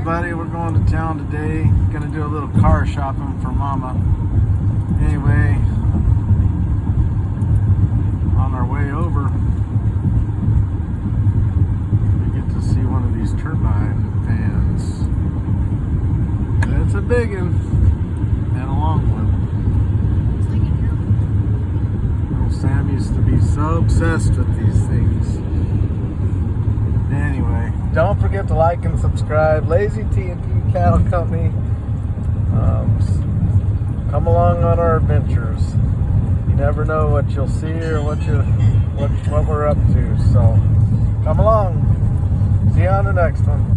everybody. We're going to town today. Gonna do a little car shopping for Mama. Anyway, on our way over, we get to see one of these turbine fans. It's a big one and a long one. Little Sam used to be so obsessed with these things. Anyway, don't forget to like and subscribe. Lazy T&T Cattle Company. Come along on our adventures. You never know what you'll see or what we're up to. So come along. See you on the next one.